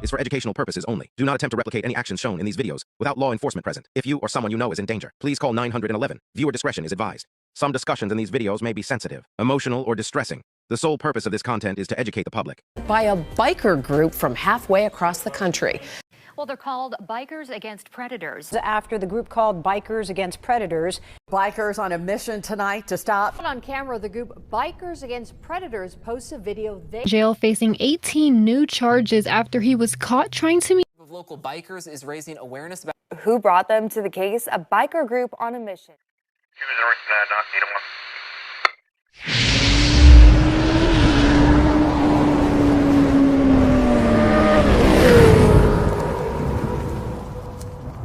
is for educational purposes only. Do not attempt to replicate any actions shown in these videos without law enforcement present. If you or someone you know is in danger, please call 911. Viewer discretion is advised. Some discussions in these videos may be sensitive, emotional, or distressing. The sole purpose of this content is to educate the public. By a biker group from halfway across the country. Well, they're called Bikers Against Predators. After the group called Bikers Against Predators. Bikers on a mission tonight to stop. On camera, the group Bikers Against Predators posts a video. Jail facing 18 new charges after he was caught trying to meet of local bikers is raising awareness about who brought them to the case, a biker group on a mission.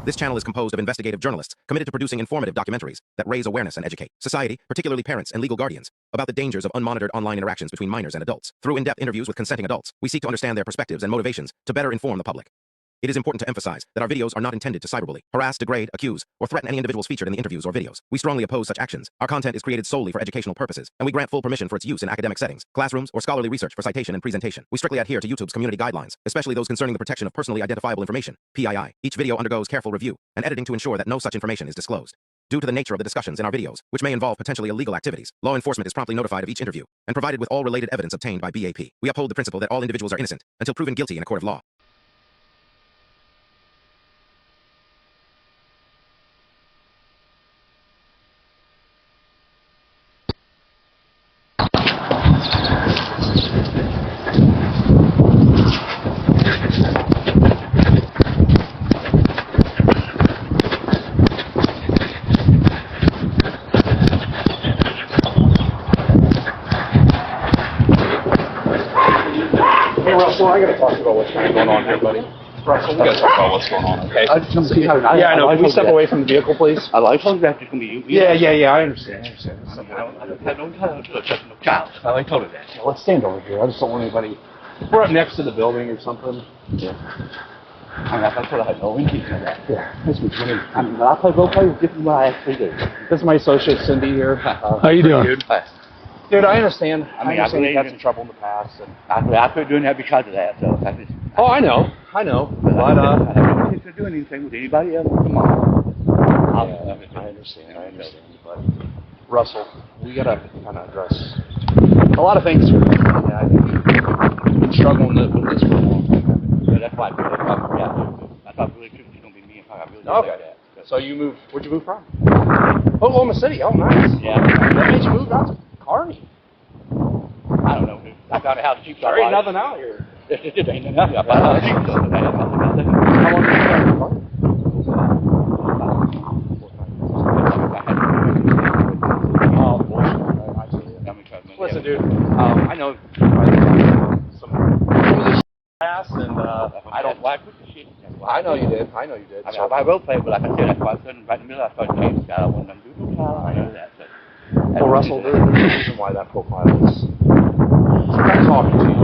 This channel is composed of investigative journalists committed to producing informative documentaries that raise awareness and educate society, particularly parents and legal guardians, about the dangers of unmonitored online interactions between minors and adults. Through in-depth interviews with consenting adults, we seek to understand their perspectives and motivations to better inform the public. It is important to emphasize that our videos are not intended to cyberbully, harass, degrade, accuse, or threaten any individuals featured in the interviews or videos. We strongly oppose such actions. Our content is created solely for educational purposes, and we grant full permission for its use in academic settings, classrooms, or scholarly research for citation and presentation. We strictly adhere to YouTube's community guidelines, especially those concerning the protection of personally identifiable information, PII. Each video undergoes careful review and editing to ensure that no such information is disclosed. Due to the nature of the discussions in our videos, which may involve potentially illegal activities, law enforcement is promptly notified of each interview and provided with all related evidence obtained by B.A.P. We uphold the principle that all individuals are innocent until proven guilty in a court of law. Hey Russell, I gotta talk to you about what's kind of going on here, buddy. Russell, we gotta talk about what's going on, okay? Yeah, I know. Can we step away from the vehicle, please? I told you that to me. Yeah, I understand. I told her that. Yeah, let's stand over here. I just don't want anybody. We're up next to the building or something. Yeah. I told her I know we need to know that. Yeah, that's between. I mean, I play role play with different what I actually do. This is my associate Cindy here. How you doing? Dude? Dude, I understand. I understand you had some trouble in the past, and I quit doing that because of that. So oh, I know. But I don't think to do anything with anybody else. Come on. I understand. But Russell, we gotta kind of address a lot of things here. Yeah, I think you've been struggling with this for a long time. So that's why I thought really truth was gonna be me if I really did like that. So you moved? Where'd you move from? Oklahoma City. Oh, nice. Yeah. What made you move out to Carney? I don't know. I found a house cheap. There ain't nothing out here. There ain't nothing. I found a house cheap. How long have you been out Carney? Listen, dude. I know some of this past, and I don't like the shit. I know you did. I mean, I role play, but like I said, that's why I said right in the middle. I started changing. I don't want to do no. I know that. Well, Russell, there's a reason why that profile is talking to you.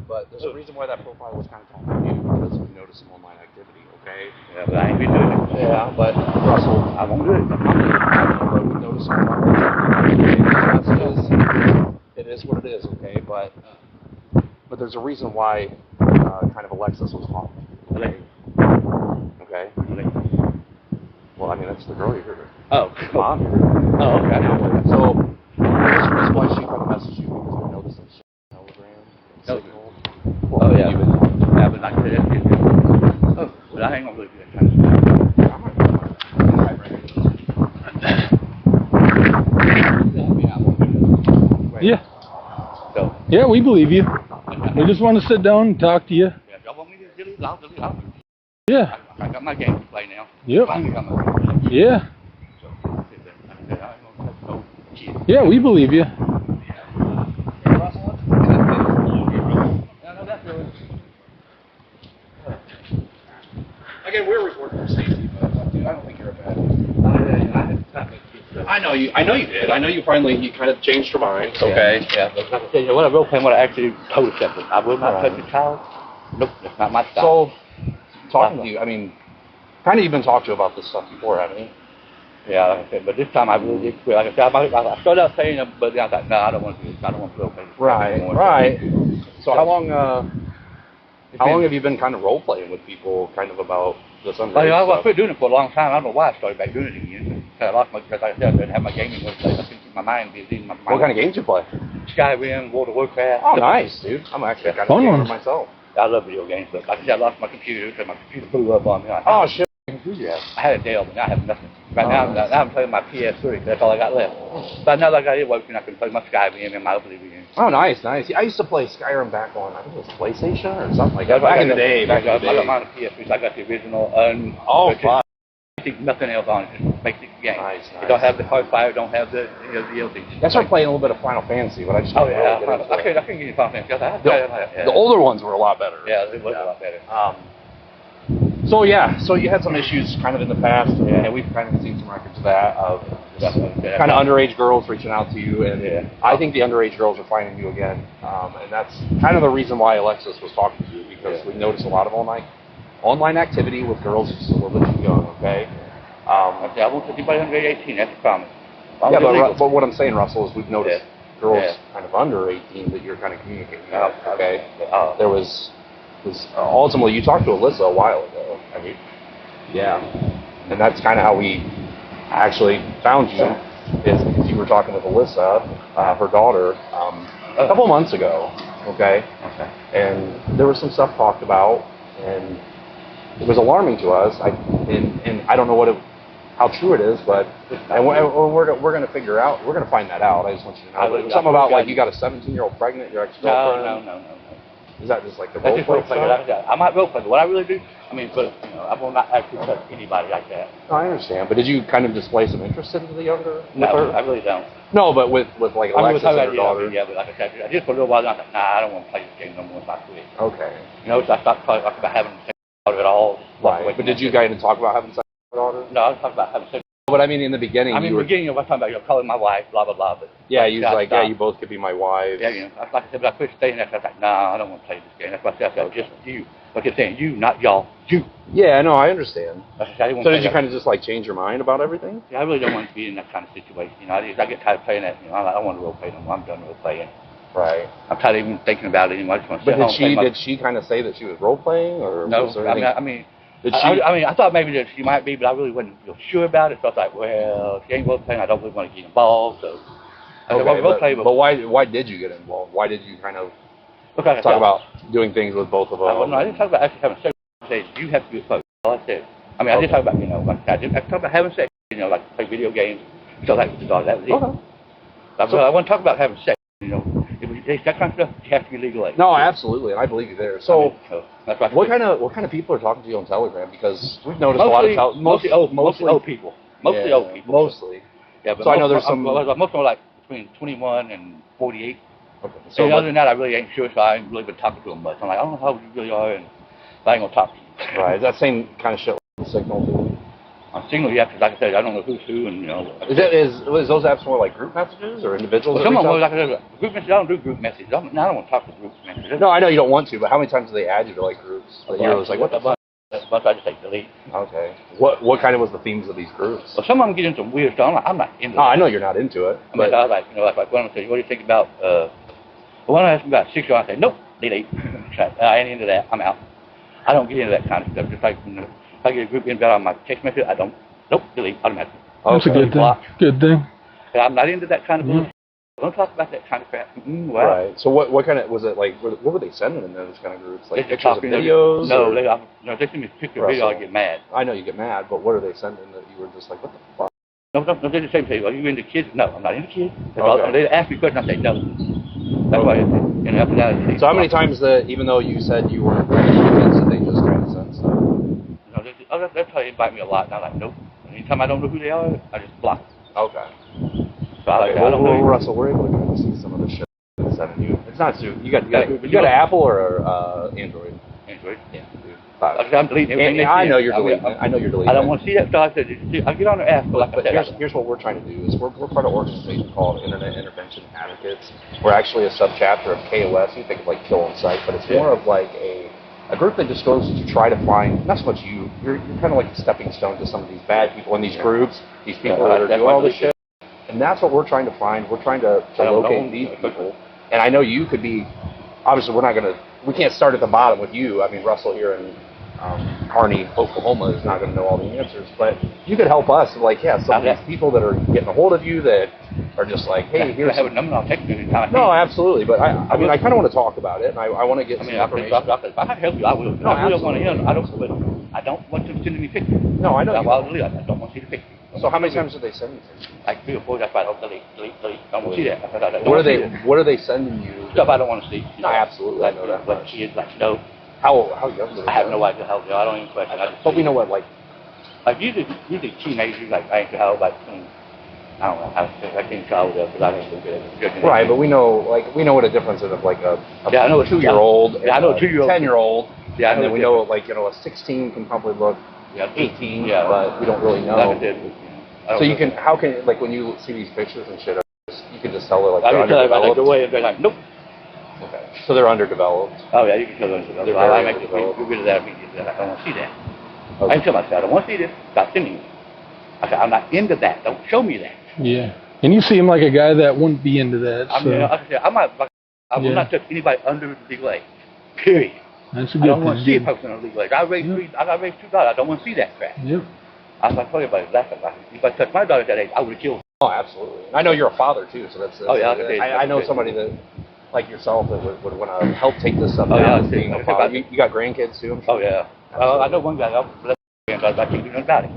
But there's a reason why that profile was kind of talking to you because we noticed some online activity, okay? Yeah, but I ain't been doing it. Yeah, but Russell, I won't do it. But we noticed some online activity. It is what it is, okay? But there's a reason why kind of Alexis was talking. Okay? Well, I mean, that's the girl you're here. Oh, mom. Oh, okay. So, this is why she kind of messaged you because we noticed some shit on Telegram. Signal. Oh, yeah. Yeah, but like I said, oh, but I ain't gonna believe you. Yeah. So. Yeah, we believe you. We just want to sit down and talk to you. Yeah, y'all want me to delete? I'll delete. Yeah. I got my game to play now. Yep. Finally got my game to play. Yeah. Yeah, we believe you. Again, we're recording for safety, but dude, I don't think you're a bad I know you did. I know you kind of changed your mind. Okay. Yeah, but like I said, what I role playing, what I actually told us that, but I will not touch a child. Nope, that's not my style. So, talking to you, I mean, kind of even talked to you about this stuff before, haven't you? Yeah, like I said, but this time I really did quit. Like I said, I started out saying it, but then I thought, no, I don't want to do this. I don't want to role play this. Right. So how long have you been kind of role playing with people, kind of about this underage stuff? I've been doing it for a long time. I don't know why I started back doing it again. I lost my, because like I said, I didn't have my gaming website. I couldn't keep my mind busy. What kind of games you play? Skyrim, World of Warcraft. Oh, nice, dude. I'm actually kind of a gamer myself. I love video games, but like I said, I lost my computer because my computer blew up on me. Oh, shit. I had a Dell, but now I have nothing. Right now I'm playing my PS3. That's all I got left. But now that I got it working, I can play my Skyrim and my Oblivion. Oh, nice. I used to play Skyrim back on, I think it was PlayStation or something like that. Back in the day. I got mine on PS3, so I got the original. Nothing else on it, just basic game. Nice. It don't have the hardfire, don't have the DLC. I started playing a little bit of Final Fantasy, but I just I couldn't get into Final Fantasy. The older ones were a lot better. Yeah, they were a lot better. So you had some issues kind of in the past, and we've kind of seen some records of that, of kind of underage girls reaching out to you, and I think the underage girls are finding you again, and that's kind of the reason why Alexis was talking to you, because we noticed a lot of online activity with girls just a little bit too young, okay? I won't take anybody under 18, that's a promise. But what I'm saying, Russell, is we've noticed girls kind of under 18 that you're kind of communicating with, okay? There was ultimately, you talked to Alyssa a while ago. And that's kind of how we actually found you, is because you were talking with Alyssa, her daughter, a couple months ago, okay? And there was some stuff talked about, and it was alarming to us. And I don't know how true it is, but we're going to figure out. We're going to find that out. I just want you to know. It was something about like you got a 17-year-old pregnant, your ex-girlfriend. No. Is that just like the role play stuff? I might role play, but what I really do, but I will not actually touch anybody like that. No, I understand. But did you kind of display some interest into the younger? No, I really don't. No, but with like Alexis and her daughter. Yeah, but like I said, I just for a little while, I was like, I don't want to play this game no more. So I quit. Okay. So I stopped talking about having sex with her at all. Right. But did you guys talk about having sex with her daughter? No, I was talking about having sex. But I mean, in the beginning, I was talking about calling my wife, blah blah blah. But you was like, you both could be my wives. Yeah, like I said, but I quit staying there. I was like, I don't want to play this game. That's why I said, just you. Like I kept saying, you, not y'all, you. Yeah, no, I understand. So did you kind of just like change your mind about everything? Yeah, I really don't want to be in that kind of situation. I get tired of playing that. I don't want to role play no more. I'm done role playing. Right. I'm tired of even thinking about it anymore. I just want to sit home. Did she kind of say that she was role playing, or no? Was there anything? I thought maybe that she might be, but I really wasn't real sure about it. So I was like, well, she ain't role playing. I don't really want to get involved. So, but why did you get involved? Why did you kind of talk about doing things with both of them? No, I didn't talk about actually having sex. I said you have to be close. All I said. I did talk about I talked about having sex. Like play video games. So like with the dog. That was it. Okay. I want to talk about having sex. That kind of stuff, you have to be legal age. No, absolutely, and I believe you there. So, what kind of people are talking to you on Telegram? Because we've noticed mostly old people. Mostly. Yeah, but so I know there's some. Most of them are like between 21 and 48. Okay. So other than that, I really ain't sure, so I ain't really been talking to them much. I'm like, I don't know how you really are, and I ain't gonna talk to you. Right. Is that same kind of shit like Signal too? On Signal, you have to, like I said, I don't know who's who, and Is those apps more like group messages or individuals? Well, some of them, like I said, group messages. I don't do group messages. I don't want to talk to group messages. No, I know you don't want to, but how many times do they add you to like groups? You're always like, what the fuck? Once I just say delete. Okay. What kind of was the themes of these groups? Well, some of them get into some weird stuff. I'm not into it. I know you're not into it. I was like one of them said, what do you think about? One asked me about 6 years. I said, nope, delete. I ain't into that. I'm out. I don't get into that kind of stuff. Just like if I get a group invite on my text message, I don't. Nope, delete automatically. That's a good thing. Good thing. I'm not into that kind of bullshit. Don't talk about that kind of crap. Wow. Right. So what kind of was it like? What were they sending in those kind of groups? Like they're pictures of videos? No, they send me a picture of video. I get mad. I know you get mad, but what are they sending that you were just like, what the fuck? No, they just say, are you into kids? No, I'm not into kids. They ask me questions, I say no. That's why. After that, so how many times even though you said you weren't ready for kids, did they just kind of send stuff? No, they'll try to invite me a lot, and I'm like, nope. Anytime I don't know who they are, I just block them. Okay. So I don't Russell, we're able to kind of see some of the shit that's sending you. It's not too. You got an Apple or Android? Android. Yeah. I'm deleting everything. I know you're deleting. I know you're deleting. I don't want to see that stuff. I get on their ass. But here's what we're trying to do is we're part of an organization called Internet Intervention Advocates. We're actually a subchapter of KOS. You think of like Kill on Sight, but it's more of like a group that just goes to try to find, not so much you, you're kind of like a stepping stone to some of these bad people in these groups, these people that are doing all this shit. And that's what we're trying to find. We're trying to locate these people. And I know you could be obviously we can't start at the bottom with you. I mean, Russell here in Carney, Oklahoma is not going to know all the answers, but you could help us. Like, some of these people that are getting a hold of you that are just like, hey, here's. I have a number. I'll text you anytime. No, absolutely. But I mean, I kind of want to talk about it, and I want to get some information. If I can help you, I will. No, I really want to. absolutely. I don't want you to send me pictures. No, I know. I don't want to see the picture. So how many times did they send you things? Like 3 or 4. That's why I don't delete. Don't want to see that. What are they sending you? Stuff I don't want to see. No, absolutely. I know that. Like kids, like no. How young are they? I have no idea how young. I don't even question. But we know what, like usually teenagers, like I ain't sure how, like I don't know how I can't tell how old because I ain't so good at judging. Right, but we know what a difference is of like a I know a 2-year-old. Yeah, I know a 2-year-old. 10-year-old. Yeah, and then we know like a 16 can probably look 18, but we don't really know. So you can like when you see these pictures and shit, you can just tell they're like they're underdeveloped. The way they're like nope. Okay. So they're underdeveloped. Oh yeah, you can tell they're underdeveloped. They're I very make underdeveloped. get rid of that immediately. I don't want to see that. Okay. I can tell myself I don't want to see this. Stop sending it. I said I'm not into that. Don't show me that. Yeah. And you seem like a guy that wouldn't be into that. I mean, like I said, I will not touch anybody under the legal age. Period. That's a I good don't want to see a thing. person under the legal age. I raised 2 daughters. I don't want to see that crap. Yep. I was like, everybody laughing. If I touched my daughter at that age, I would have killed her. Oh, absolutely. I know you're a father too, so that's. I know somebody that, like yourself, that would want to help take this stuff down. Being a father. You got grandkids too, I'm sure. Oh yeah. I know one guy. I can't do nothing about it.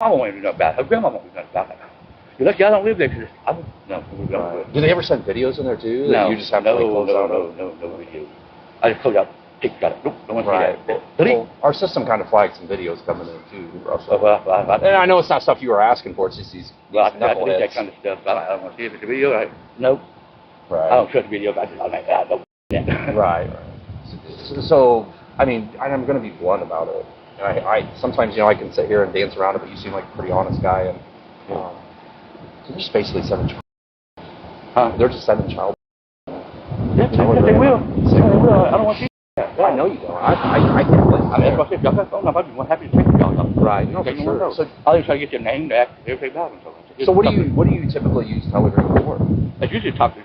I won't do nothing about it. Her grandma won't do nothing about it. You're lucky I don't live there because no. Do they ever send videos in there too? No. You just have to close out. No video. I just close out. Got it. Nope. Don't want to see that. Well, our system kind of flagged some videos coming in too, Russell. And I know it's not stuff you were asking for. It's just these I delete knuckleheads. that kind of stuff. I don't want to see if it's a video. Nope. Right. I don't trust videos. I don't. Right. So, I mean, I'm going to be blunt about it. I sometimes, I can sit here and dance around it, but you seem like a pretty honest guy, and they're just basically sending. They're just sending child. Yeah, they will. I don't want to see. I know you don't. I can't blame you. That's what I said. Y'all got phone number. I'd be one happy to take y'all. Right. No, for sure. So I'll just try to get your name, the act, everything about them. So what do you typically use Telegram for? I usually talk to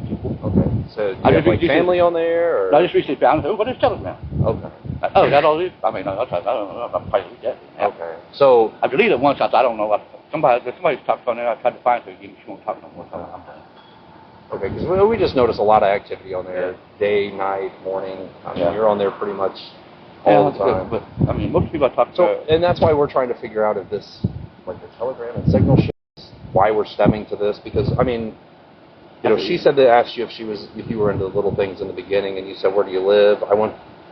people. Okay. So do you have like family on there? Or? I just recently found it. What is Telegram? Okay. Oh, is that all it is? I mean, I don't know. I'm probably delete that. Okay. So I deleted it once. I don't know. Somebody's talked on there. I tried to find her. She won't talk no more. Okay, because we just notice a lot of activity on there, day, night, morning. I mean, you're on there pretty much all the time. But I mean, most people I talk to. And that's why we're trying to figure out if this, like the Telegram and Signal shit, is why we're stemming to this. Because I mean, she said they asked you if you were into little things in the beginning, and you said, where do you live?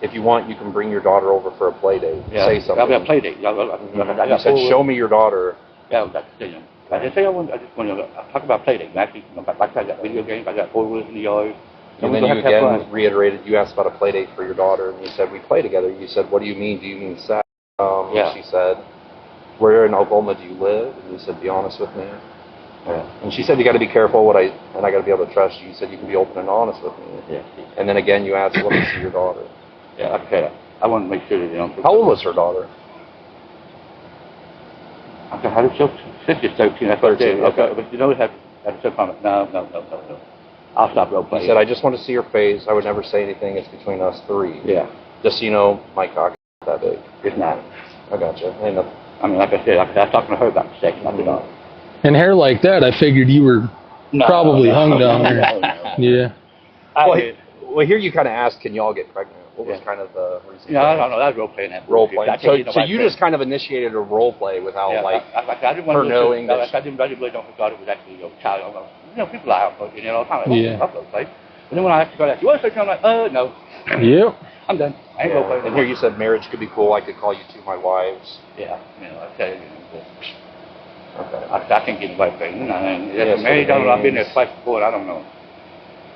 If you want, you can bring your daughter over for a play date. Yeah. Say something. I've got a play date. You said, show me your daughter. Yeah, I just say I want to talk about play dates. Actually, like I got video games, I got 4-wheelers in the yard. And then you again reiterated, you asked about a play date for your daughter, and you said, we play together. You said, what do you mean? Do you mean sex? She said, where in Oklahoma do you live? And you said, be honest with me. Yeah. And she said, you got to be careful and I got to be able to trust you. You said, you can be open and honest with me. Yeah. And then again, you asked, let me see your daughter. Yeah, like I said, I want to make sure that they don't. How old was her daughter? How did she? 13. That's what I said. Okay. But you know, we have to comment. No. I'll stop role playing. He said, I just want to see her face. I would never say anything. It's between us 3. Yeah. Just so you know, my cock is not that big. It's not. I gotcha. I mean, like I said, I was talking to her about the sex, not the dog. And hair like that, I figured you were probably hung down there. No. Yeah. Well, here you kind of asked, can y'all get pregnant? What was kind of the reason? Yeah, I don't know. That was role playing. Role playing. So you just kind of initiated a role play without I didn't want her knowing that. I didn't really don't thought it was actually a child. People lie out, kind of role play. But then when I actually got asked, you want to say something? I'm like, no. Yep. I'm done. I ain't role playing. And here you said marriage could be cool. I could call you 2 my wives. Yeah. I tell you. Okay. I can't get away pregnant. Married, I've been there twice before. I don't know.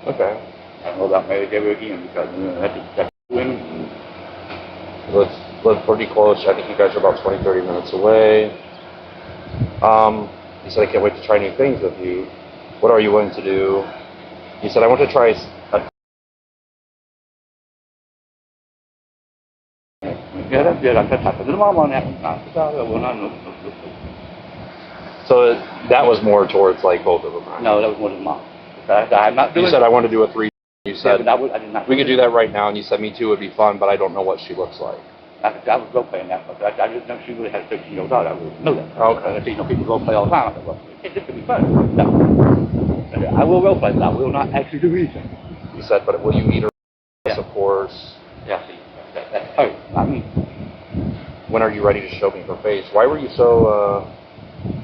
Okay. I don't know about marriage ever again because that's women. Live pretty close. I think you guys are about 20, 30 minutes away. You said, I can't wait to try new things with you. What are you willing to do? You said, I want to try Yeah, that's good. I said, the mom on that. So that was more towards like both of them, right? No, that was more than mom. I'm not doing. You said I want to do a 3. You said I did not. we could do that right now, and you said Me Too would be fun, but I don't know what she looks like. I was role playing that, but I didn't know she really had a 13-year-old daughter. I wouldn't know that. Okay. I see, people role play all the time. I thought, well, this could be fun. No. I will role play, but I will not actually do anything. You said, but will you meet her? Yes, of course. Yeah, see, that's her, not me. When are you ready to show me her face? Why were you so,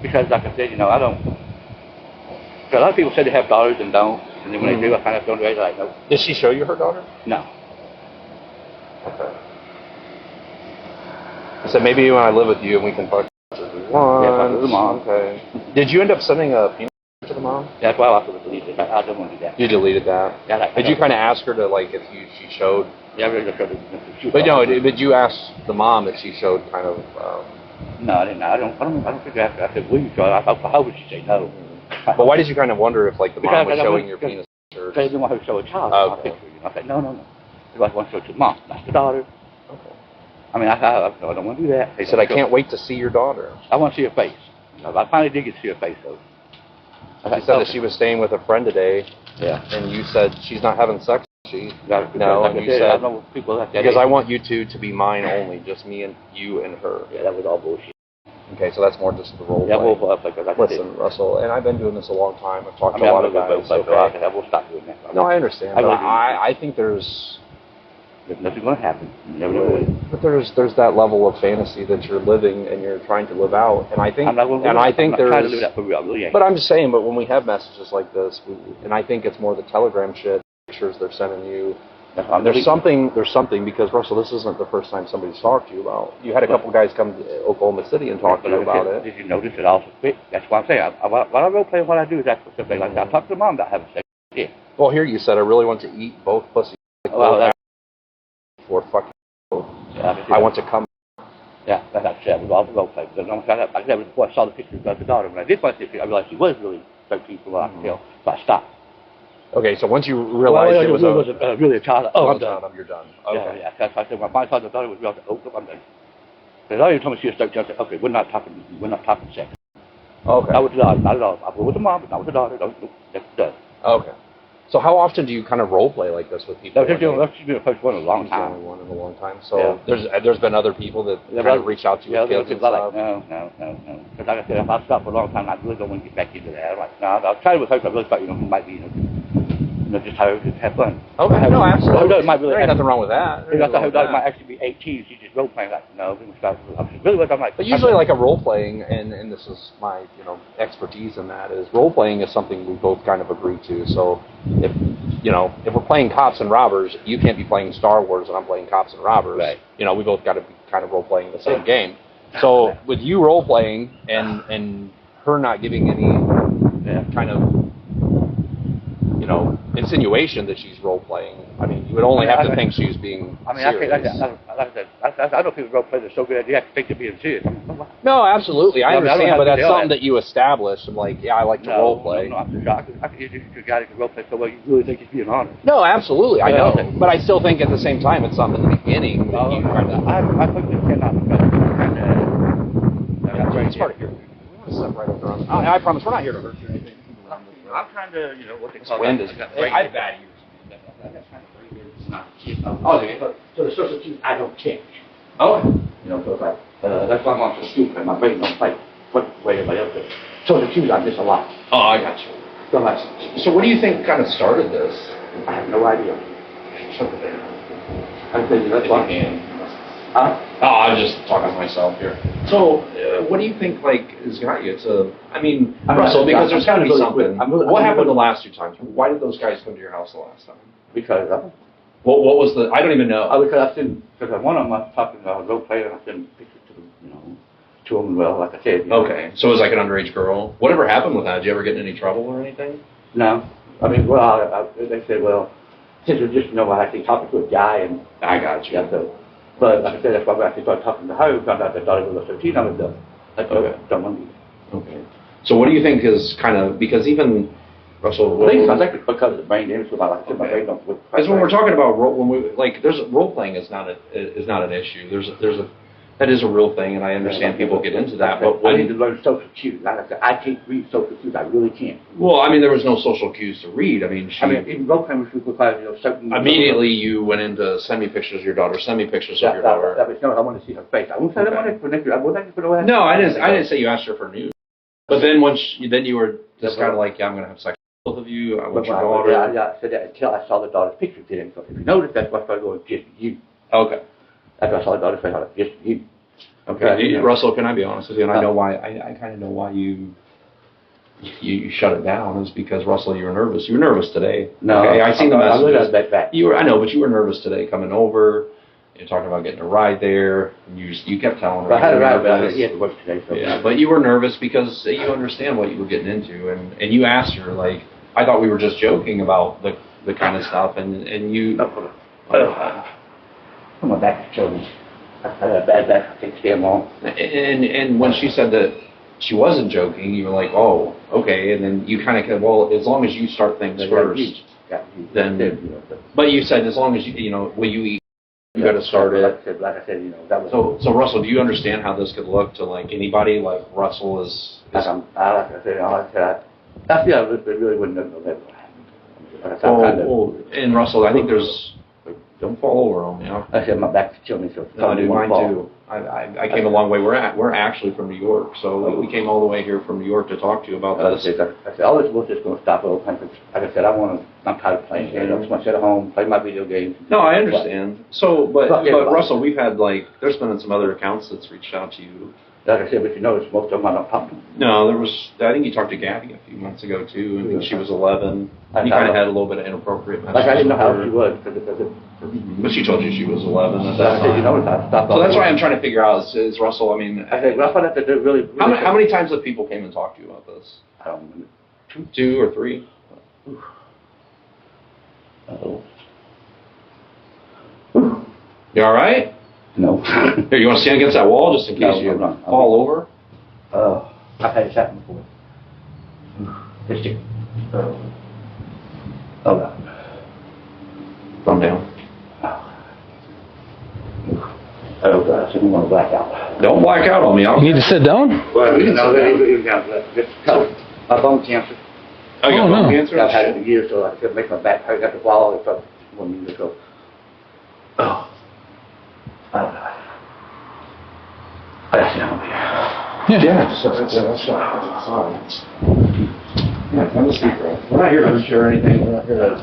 Because, like I said, I don't... Because a lot of people say they have daughters and don't, and then when they do, I kind of don't do it, like, no. Did she show you her daughter? No. Okay. I said, maybe when I live with you, we can fuck as we want. Yeah, fuck with the mom. Okay. Did you end up sending a penis to the mom? That's why I also deleted it. I don't want to do that. You deleted that? Yeah, Did you kind of ask her to, like, if she showed... Yeah, I really just showed it. But no, did you ask the mom if she showed kind of... No, I didn't. I don't think I said, will you show it? How would she say no? But why did you kind of wonder if, like, the mom was showing your penis? Because I didn't want her to show a child a picture. I said, no. I want to show it to the mom, not the daughter. Okay. I mean, I don't want to do that. He said, I can't wait to see your daughter. I want to see her face. I finally did get to see her face, though. She said that she was staying with a friend today. Yeah. And you said she's not having sex. No, like and you I said, I know people like that because I want you two to be mine only, just me and you and her. Yeah, that was all bullshit. Okay, so that's more just the role play. Yeah, role play. Listen, Russell, and I've been doing this a long time. I've talked to a lot of guys. I will stop doing that. No, I understand. But I think there's nothing going to happen. You never know. But there's that level of fantasy that you're living and you're trying to live out, and I think there's. Trying to live that for real. I really ain't. But I'm just saying. But when we have messages like this, and I think it's more the Telegram shit, pictures they're sending you. There's something because Russell, this isn't the first time somebody's talked to you about. You had a couple guys come to Oklahoma City and talk to you about it. Did you notice it also quick? That's what I'm saying. What I role play, what I do is that's what something like that. I talk to the mom about having sex. Yeah. Well, here you said I really want to eat both pussies. For fucking. I want to come. Yeah, that's what I said. It was all the role play. Because I said before I saw the pictures of the daughter. When I did watch the picture, I realized she was really 13 for a while. So I stopped. Okay, so once you realized it was really a child, I'm done. You're done. Okay. Yeah. That's why I said when I saw the daughter was real, I said, I'm done. The daughter told me she was 13. I said, okay, we're not talking sex. Okay. Not with the daughter, not at all. I go with the mom, but not with the daughter. That's done. Okay. So how often do you kind of role play like this with people? She's been the first one in a long time. Only one in a long time. So there's been other people that kind of reach out to you with kids and stuff. No. Because like I said, if I stop for a long time, I really don't want to get back into that. I'm like, no, I'll try with her. I really thought, it might be, just have fun. Okay, no, absolutely. There ain't nothing wrong with that. I thought her daughter might actually be 18. She's just role playing. Like, no, I'm like. But usually, like a role playing, and this is my expertise in that is role playing is something we both kind of agree to. So if we're playing cops and robbers, you can't be playing Star Wars and I'm playing cops and robbers. Right. We both got to be kind of role playing the same game. So with you role playing and her not giving any kind of insinuation that she's role playing. I mean, you would only have to think she's being serious. I know people role play. They're so good. You have to think they're being serious. No, absolutely. I understand, but that's something that you establish. I'm like, I like to role play. No, I'm just shocked. I can introduce you to a guy that can role play so well. You really think he's being honest? No, absolutely. I know, but I still think at the same time it's something in the beginning. I think this cannot because it's part of your. I promise we're not here to hurt you or anything. I'm trying to, what they call wind is. I've bad ears. So the substitute, I don't change. Oh. So it's like, that's why I'm on so stupid. My brain don't fight what way everybody else does. Substitute, I miss a lot. Oh, I got you. So what do you think kind of started this? I have no idea. I'm thinking that's why. Oh, I'm just talking to myself here. So, what do you think, has got you to, Russell, because there's got to be something. What happened the last two times? Why did those guys come to your house the last time? Because, what was the, I don't even know. Because one of them I was talking to a role player, and I sent pictures to them, to them, well, like I said. Okay, so it was like an underage girl. Whatever happened with that? Did you ever get in any trouble or anything? No. They said, well, since we're just, I actually talking to a guy, and I got you. Yeah, so. But like I said, that's why we actually started talking to her. We found out that daughter was 13. I was done. Don't want to. Okay. So what do you think is kind of, because even Russell. I think it's because of the brain damage. Like I said, my brain don't. Because when we're talking about there's role playing is not an issue. That is a real thing, and I understand people get into that. But I need to learn social cues. Like I said, I can't read social cues. I really can't. Well, I mean, there was no social cues to read. I mean, in role playing, we require certain. Immediately, you went into send me pictures of your daughter. Send me pictures of your daughter. I want to see her face. I won't say I want it for next year. No, I didn't say you asked her for news. But then then you were just kind of like, yeah, I'm going to have sex with both of you. I want your daughter. Yeah, I said that until I saw the daughter's picture. Didn't. So if you notice, that's why I started going just you. Okay. After I saw the daughter's face, I was just you. Okay, Russell, can I be honest with you? And I know why. I kind of know why you shut it down. Is because Russell, you were nervous. You were nervous today. No, okay, I seen the messages. Back. I know, but you were nervous today coming over. You're talking about getting a ride there, and you kept telling her. I had a ride, but he had to work today. So. Yeah, but you were nervous because you understand what you were getting into, and you asked her like, I thought we were just joking about the kind of stuff, and you. I'm my back to children. I had a bad back. I can't stand long. And when she said that she wasn't joking, you were like, oh, okay. And then you kind of, well, as long as you start things first, then. But you said as long as will you eat? You got to start it. Like I said, that was. So Russell, do you understand how this could look to like anybody? Like Russell is. Like I said, I feel I really wouldn't know that would happen. And Russell, I think there's. Don't fall over on me. I said my back to kill me, so no, dude, mine too. I came a long way. We're actually from New York, so we came all the way here from New York to talk to you about this. I said all this bullshit's going to stop all the time. Like I said, I'm tired of playing games. I just want to sit at home, play my video games. No, I understand. But Russell, we've had there's been some other accounts that's reached out to you. Like I said, but you notice most of them I don't talk to. No, I think you talked to Gabby a few months ago too. I think she was 11. You kind of had a little bit of inappropriate messages. Like I didn't know how she was. But she told you she was 11 at that time. So that's why I'm trying to figure out is Russell, I mean... I said, Russell, that really how many times have people came and talked to you about this? I don't remember. Two or three? Uh-oh. You all right? No. Here, you want to stand against that wall just in case you fall over? I've had it happen before. Just here. Oh, God. Calm down. Oh, God. I said we want to black out. Don't black out on me. You need to sit down? Well, my bone cancer. Oh, you got bone cancer? I've had it for years, so I could make my back hurt. I got the wall. It's up 1 year ago. Oh. That's down there. Yeah, that's fine. Yeah, have a seat, bro. We're not here to hurt you or anything. We're not here to...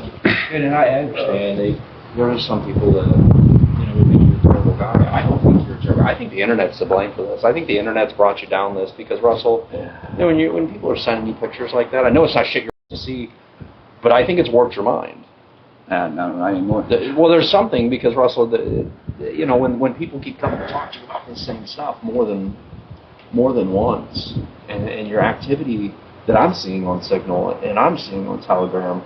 And I understand. There are some people that, would think you're a terrible guy. I don't think you're a terrible guy. I think the internet's to blame for this. I think the internet's brought you down this because, Russell, when people are sending you pictures like that, I know it's not shit you're to see, but I think it's warped your mind. No, not anymore. Well, there's something because, Russell, when people keep coming to talk to you about the same stuff more than once, and your activity that I'm seeing on Signal and I'm seeing on Telegram,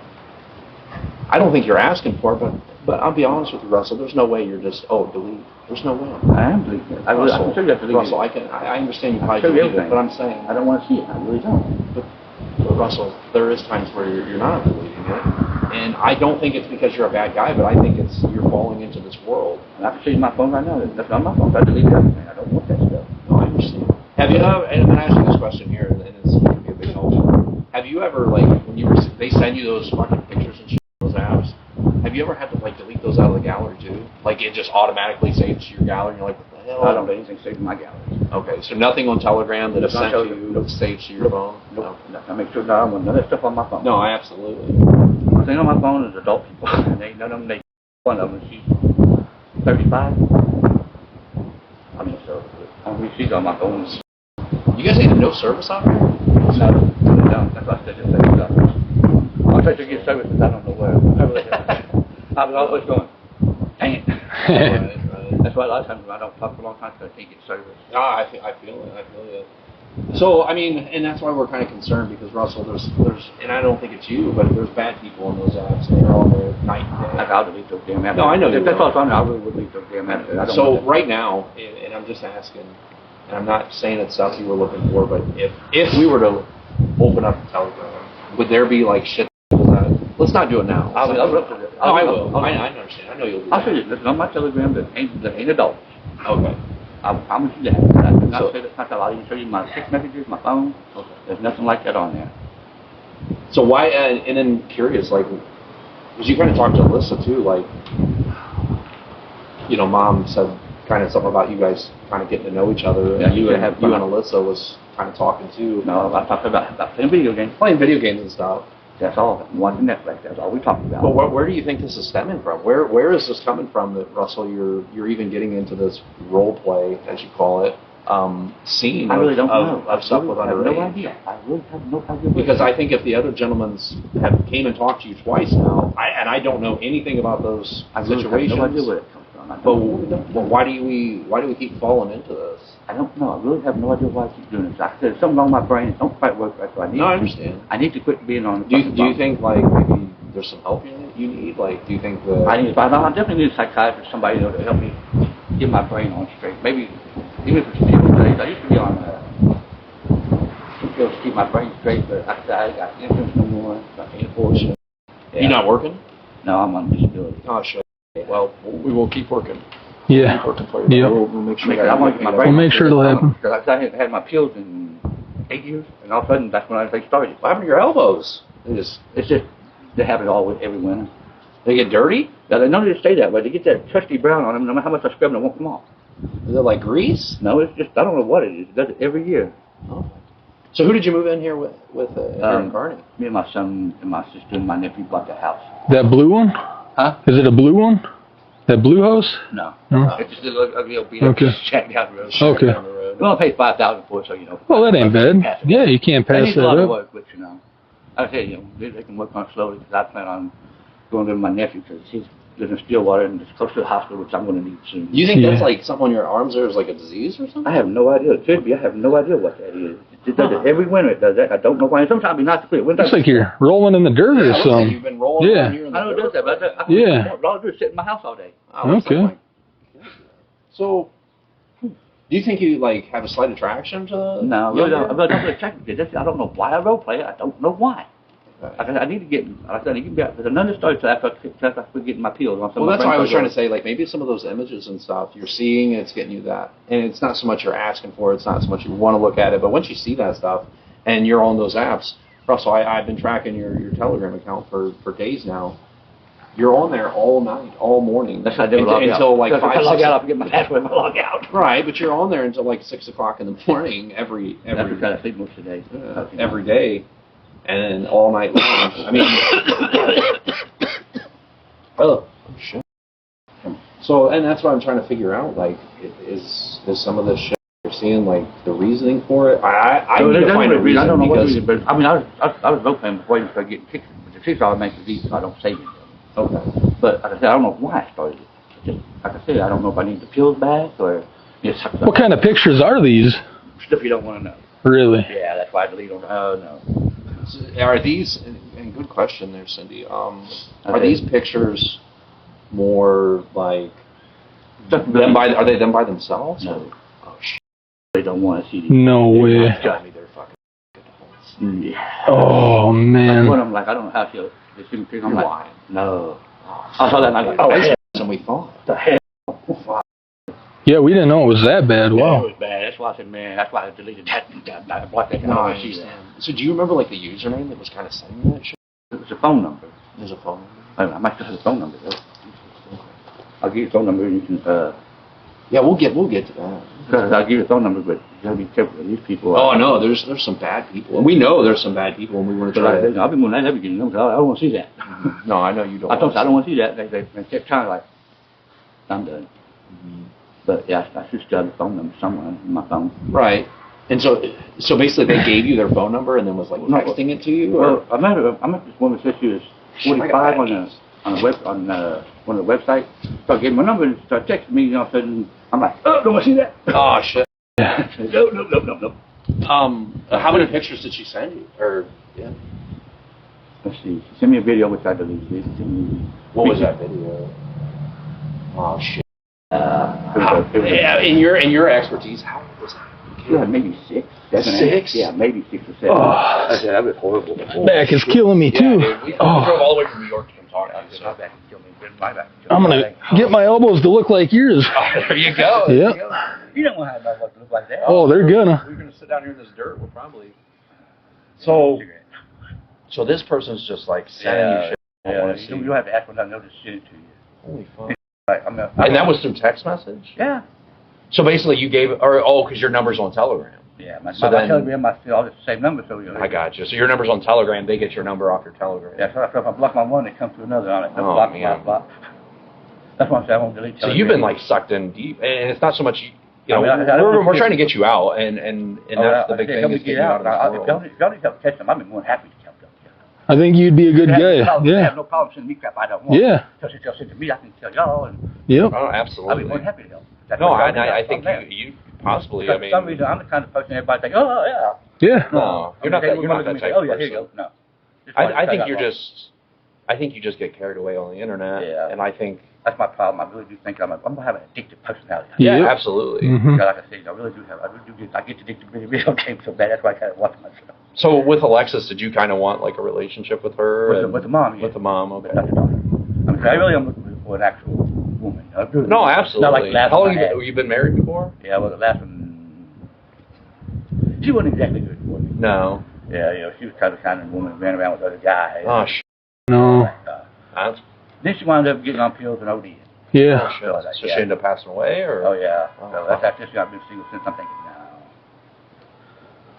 I don't think you're asking for it, but I'll be honest with you, Russell, there's no way you're just, delete. There's no way. I am deleting it. I can show you that deleting Russell, I understand you probably delete it, but I'm saying... I don't want to see it. I really don't. But Russell, there is times where you're not deleting it, and I don't think it's because you're a bad guy, but I think it's you're falling into this world. And I can show you my phone right now. That's on my phone. I deleted everything. I don't want that stuff. No, I understand. Have you ever, and I'm going to ask you this question here, and it's going to be a big help. Have you ever, when they send you those fucking pictures and shit, those apps, have you ever had to, delete those out of the gallery, too? It just automatically saves to your gallery, and you're like, what the hell? I don't have anything saved in my gallery. Okay, so nothing on Telegram that is sent to you saves to your phone? Nope. I make sure that I don't want none of that stuff on my phone. No, absolutely. The thing on my phone is adult people. And none of them, one of them, she's 35. She's on my phone. You guys ain't no service on her? No, they don't. That's why I said just take it up. I'll try to get services, I don't know where. I was always going, dang it. Right. That's why a lot of times when I don't talk for a long time, because I can't get service. No, I feel it. So, and that's why we're kind of concerned, because, Russell, there's, and I don't think it's you, but there's bad people in those apps, and they're on there night and day. I'll delete those damn apps. No, I know. If that's all fun, I really would delete those damn apps. So, right now, and I'm just asking, and I'm not saying it's stuff you were looking for, but if we were to open up the Telegram, would there be, shit that, let's not do it now. I'll look at it. I will. I understand. I know you'll do that. I'll show you. Listen, on my Telegram, that ain't adults. Okay. I'm going to do that. I didn't show you my text messages, my phone. Okay. There's nothing like that on there. So why, and then curious, like, because you kind of talked to Alyssa too, like, you know, Mom said kind of something about you guys kind of getting to know each other, and you and Alyssa was kind of talking too. No, I talked about playing video games. Playing video games and stuff. That's all. Watching Netflix. That's all we talked about. But where do you think this is stemming from? Where is this coming from that, Russell, you're even getting into this role play, as you call it, scene I really don't know. Of stuff with underage? I have no idea. I really have no idea. Because I think if the other gentlemen have came and talked to you twice now, and I don't know anything about those situations. I have no idea where it comes from. But why do we keep falling into this? I don't know. I really have no idea why I keep doing this. I said something wrong with my brain. It don't quite work right. So I understand. I need to quit being on. Do you think like maybe there's some help you need? Like, do you think that I definitely need a psychiatrist, somebody to help me get my brain on straight. Maybe even if it's few days. I used to be on to keep my brain straight, but I got insurance no more. I can't afford it. Yeah. You not working? No, I'm on disability. Oh shit. Well, we will keep working. Yeah. Keep working for you. Yep. We'll make sure. We'll make sure it'll happen. Because I had my pills in 8 years, and all of a sudden that's when they started. What happened to your elbows? It's just they have it all with every winter. They get dirty? Yeah, they don't need to stay that way. They get that crusty brown on them. No matter how much I scrub them, it won't come off. Is it like grease? No, it's just I don't know what it is. It does it every year. Oh. So who did you move in here with Carney? Me and my son and my sister and my nephew bought the house. That blue one? Huh? Is it a blue one? That blue house? No. No. It's just a little ugly old beat up shack down the road. Okay. We only paid $5,000 for it, so you know. Well, that ain't bad. Yeah, you can't pass that up. It needs a lot of work, but you know, I tell you, they can work on it slowly because I plan on going to my nephew because he's living in Stillwater and it's close to the hospital, which I'm going to need soon. Do you think that's like something on your arms there is like a disease or something? I have no idea. It could be. I have no idea what that is. It does it every winter. It does that. I don't know why. Sometimes it's not clear. It's like you're rolling in the dirt or something. Like you've been rolling around here in the I know it does that, but all I do is sit in my house all day. Okay. So, do you think you like have a slight attraction to? No, I really don't. I'm not really attracted to it. I don't know why I role play. I don't know why. I need to get. Like I said, I need to get back. There's another story after I quit getting my pills. Well, that's why I was trying to say, like, maybe some of those images and stuff you're seeing, it's getting you that, and it's not so much you're asking for, it's not so much you want to look at it, but once you see that stuff, and you're on those apps, Russell, I've been tracking your Telegram account for days now. You're on there all night, all morning. That's how I do until like 5, 6. I log out, I get my password, and I log out. Right, but you're on there until like 6 o'clock in the morning every. That's trying to sleep most of the day. Every day. And then all night long. I mean, oh shit. So, and that's what I'm trying to figure out. Like, is some of this shit you're seeing like the reasoning for it? I need to find a reason. I don't know what reason, but I mean, I was role playing before I started getting kicked. But the $6 makes it easy, so I don't save it. Okay. But like I said, I don't know why I started it. Just like I said, I don't know if I need the pills back or just. What kind of pictures are these? Stuff you don't want to know. Really? Yeah, that's why I delete them. Oh no. Are these, and good question there, Cindy, are these pictures more like, are they them by themselves? No. Oh, shit. They don't want to see these. No way. They're fucking yeah. Oh, man. I'm like, I don't know how to they see me picture. I'm like, no. I saw that and I'm like, oh, that's worse than we thought. The hell. Yeah, we didn't know it was that bad. Wow. Yeah, it was bad. That's why I said, man, that's why I deleted that. I blocked that. No, I understand. So do you remember like the username that was kind of sending that shit? It was a phone number. There's a phone number? I might still have the phone number though. I'll give you the phone number and you can, yeah, we'll get to that. Because I'll give you the phone number, but you gotta be careful with these people. Oh, no, there's some bad people. And we know there's some bad people and we want to try to... I'll be more than never getting them because I don't want to see that. No, I know you don't. I don't want to see that. They kept trying to like, I'm done. Mm-hmm. But yeah, I should still have the phone number somewhere in my phone. Right. And so basically they gave you their phone number and then was like texting it to you? Or? Well, I met this woman said she was 45 on one of the websites. So I gave her my number and started texting me, and all of a sudden I'm like, oh, don't want to see that. Oh, shit. No. How many pictures did she send you? Or, yeah. Let's see. She sent me a video which I deleted. What was that video? Oh, shit. In your expertise, how was that? Yeah, maybe 6, 7, 6? Yeah, maybe 6 or 7. Oh, I said that was horrible. Back is killing me too. Yeah, dude, we drove all the way from New York to talking to you. So. I'm gonna get my elbows to look like yours. There you go. Yeah. You don't want to have my elbows to look like that. Oh, they're gonna. We're gonna sit down here in this dirt. We're probably. So this person's just like sending you shit. Yeah, you don't have to ask what I know to send it to you. Holy fuck. And that was through text message? Yeah. So basically you gave, because your number's on Telegram. Yeah, my Telegram, all the same number, so I got you. So your number's on Telegram, they get your number off your Telegram. Yeah, so if I block my one, it comes to another on it. Oh, block. That's why I say I won't delete Telegram. So you've been like sucked in deep, and it's not so much, we're trying to get you out, and that's the big thing, is getting you out of this world. If y'all need help catching them, I'd be more than happy to help them. I think you'd be a good guy. I have no problem sending me crap I don't want. Yeah. Because if y'all send to me, I can tell y'all. And yep. Oh, absolutely. I'd be more than happy to help. No, I think you possibly, for some reason, I'm the kind of person everybody thinks, oh, yeah. Yeah. No, you're not that type oh, of yeah, person. here you go. No. I think you just get carried away on the internet. Yeah. And I think that's my problem. I really do think I'm going to have an addictive personality. Yeah, absolutely. Mm-hmm. Like I said, I really do have. I get addicted to video games so bad. That's why I kind of watch myself. So with Alexis, did you kind of want like a relationship with her? With the mom. Yeah. With the mom. Okay. Not the daughter. I mean, I really am looking for an actual woman. No, absolutely. Not like the last How long one have you been married before? Yeah, well, the last one. She wasn't exactly good for me. No. Yeah, she was kind of woman who ran around with other guys. Oh, No. Then she wound up getting on pills and OD. Yeah. Oh, shit. So she ended up passing away, or? Oh yeah. So that's just I've been single since I'm thinking now.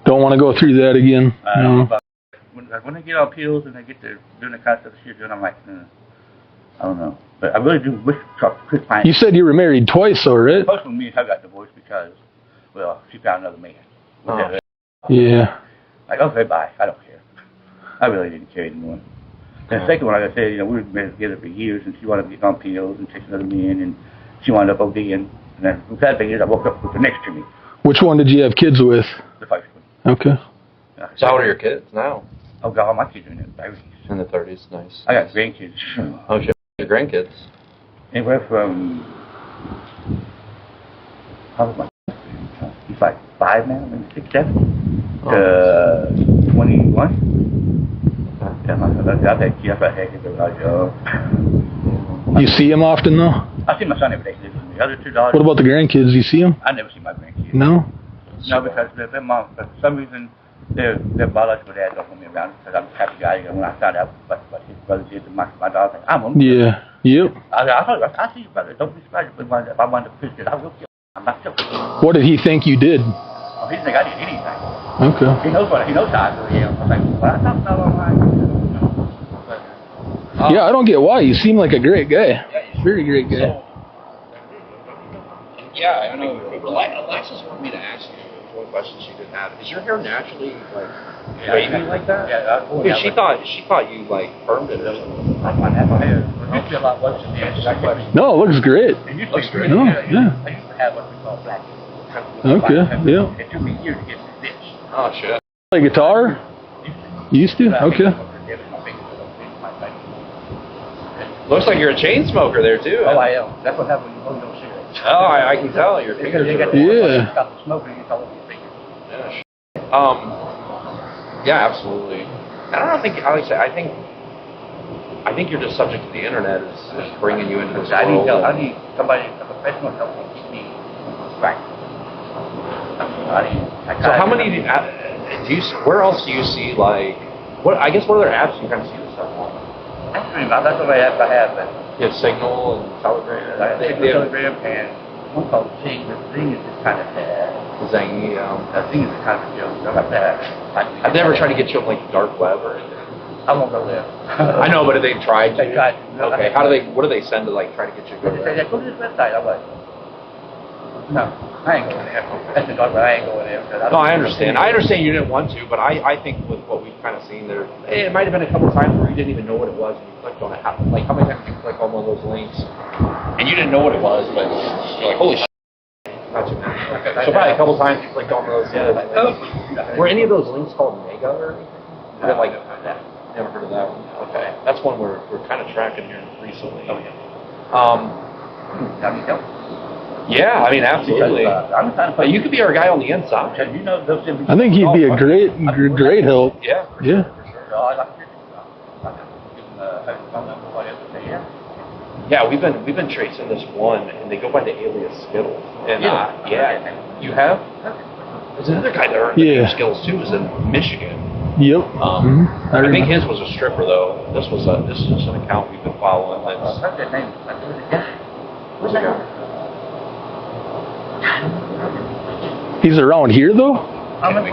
Don't want to go through that again. No. When they get on pills and they get to doing the kind of stuff she's doing, I'm like, I don't know. But I really do wish Trump could find. You said you were married twice, though, right? Most of me and her got divorced because, well, she found another man. Yeah. Like, okay, bye. I don't care. I really didn't care anymore. And the second one, like I said, we were been together for years, and she wound up getting on pills and chasing other men, and she wound up ODing. And then the sad thing is, I woke up with her next to me. Which one did you have kids with? The first one. Okay. So how old are your kids now? Oh, God, my kids are in their 30s. In the 30s, nice. I got grandkids. Oh, shit. Your grandkids? Anywhere from, how old is my he's like 5 now, maybe 6, 7, to 21. Yeah, my son, I've had kids, I've had kids when I was young. You see him often, though? I see my son every day. The other 2 daughters. What about the grandkids? You see them? I never see my grandkids. No? No, because their mom, for some reason, their biological dad don't want me around because I'm a happy guy. And when I found out what his brother did to my daughter, I'm on. Yeah. Yep. I told you, I see you, brother. Don't be surprised if I wanted to push it. I will kill him. I'm not joking. What did he think you did? Oh, he didn't think I did anything. Okay. He knows how I really am. I was like, well, I thought that was right. Yeah, I don't get why. You seem like a great guy. Very great guy. Yeah, I know. Alexis wanted me to ask you one question she didn't have. Is your hair naturally like wavy like that? Yeah. Because she thought you like permed it or something. I might have my hair. It used to be a lot worse than this. No, it looks great. It used to be great. No, yeah. I used to have what we call black. Okay, yeah. It took me years to get this. Oh shit. Play guitar? Used to? Okay. Looks like you're a chain smoker there too. Oh, I am. That's what happens when you hold your cigarettes. Oh, I can tell. Your fingers are... Yeah. Stop the smoking, it's all over your fingers. Yeah, absolutely. And I don't think, like I say, I think you're just subject to the internet is bringing you into this world. I need somebody, a professional help to keep me right. So how many do you, where else do you see like, what other apps do you kind of see this stuff on? That's the only apps I have. You have Signal and Telegram. I have Telegram and one called Zing. The Zing is just kind of Zing, Zing is kind of a joke. About that. I've never tried to get you on like the dark web or anything. I won't go there. I know, but they tried to. They tried to. Okay, what do they send to like try to get you to go there? They say, go to this website. I'm like, no, I ain't going there. That's the dark web. I ain't going there. No, I understand. I understand you didn't want to, but I think with what we've kind of seen there, it might have been a couple times where you didn't even know what it was and you clicked on it. Like how many times did you click on one of those links and you didn't know what it was, but you're like, holy shit. Not too many. So probably a couple times you clicked on those. Were any of those links called Mega or anything? No, like never heard of that one. Okay, that's one we're kind of tracking here recently. Oh yeah. Yeah, I mean absolutely. I'm trying to you could be our guy on the inside. You know, those I think he'd be a great help. Yeah. Yeah. I like to give him a Yeah, we've been tracing this one, and they go by the alias Skittles. And yeah, you have. There's another guy there. Skittles too is in Michigan. Yep. I think his was a stripper though. This is just an account we've been following. What's that name? Where's the guy? He's around here though? Okay.